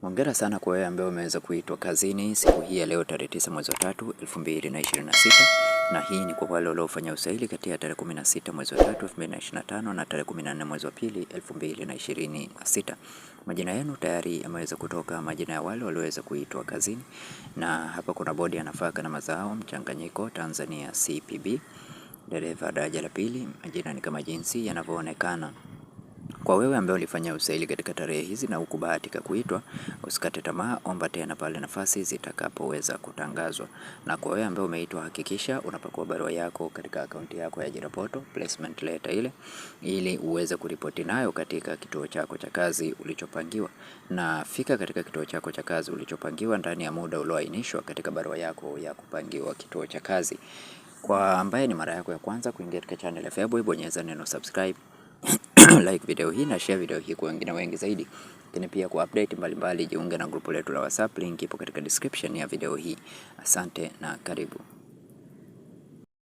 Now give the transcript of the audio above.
Hongera sana kwa wewe ambaye umeweza kuitwa kazini siku hii ya leo tarehe 9 mwezi wa 3 2026, na hii ni kwa wale waliofanya usaili kati ya tarehe 16 mwezi wa 3 2025 na tarehe 14 mwezi wa 2 2026. Majina yenu tayari yameweza kutoka, majina ya wale walioweza kuitwa kazini, na hapa kuna bodi ya nafaka na mazao mchanganyiko Tanzania CPB, dereva daraja la pili. Majina ni kama jinsi yanavyoonekana. Kwa wewe ambaye ulifanya usaili katika tarehe hizi na hukubahatika kuitwa, usikate tamaa, omba tena pale nafasi zitakapoweza kutangazwa. Na kwa wewe ambaye umeitwa, hakikisha unapakua barua yako katika akaunti yako ya ajira portal, placement letter ile, ili uweze kuripoti nayo katika kituo chako cha kazi ulichopangiwa. Na fika katika kituo chako cha kazi ulichopangiwa ndani ya muda ulioainishwa katika barua yako ya kupangiwa kituo cha kazi. Kwa ambaye ni mara yako ya kwanza kuingia katika channel ya Feaboy, bonyeza neno subscribe, like video hii na share video hii kwa wengine wengi zaidi. Lakini pia kwa update mbalimbali jiunge na grupu letu la WhatsApp, link ipo katika description ya video hii. Asante na karibu.